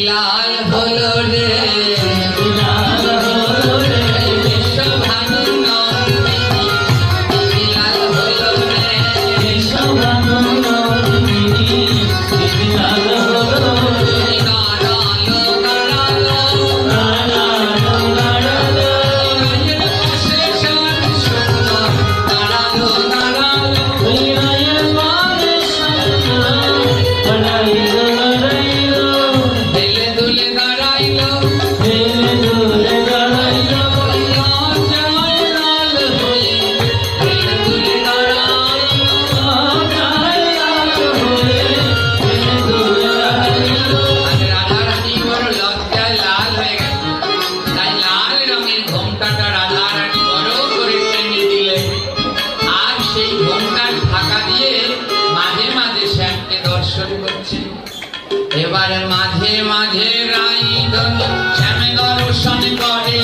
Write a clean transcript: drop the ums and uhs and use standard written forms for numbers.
লাল হলো রে লাল হলো রে বিশ্বভানু নন্দিনী লাল হলো রে বিশ্বভানু নন্দিনী লাল হলো রে গাড়ালো গাড়ালো গাড়ালো গাড়ালো রায়ের পাশে শান সুন্দর গাড়ালো গাড়ালো রায়ের পাশে শান গাড়াইলো গাড়াইলো হেলে দুলে গাড়াইলো হেলে দুলে গাড়াইলো যায় লাল হয়ে হেলে দুলে গাড়াইলো যায় লাল হয়ে হেলে দুলে গাড়াইলো আর রাধা রানী বড় লজ্জায় লাল হয়ে গেল তাই লাল রঙের ঘোমটাটা রাধা রানী বড় করে টেনে দিলেন আর সেই ঘোমটার ঢাকা দিয়ে মাঝে মাঝে শ্যামকে দর্শন করছে এবারে মাঝে মাঝে রাই ধনু শ্যামে দর্শন করে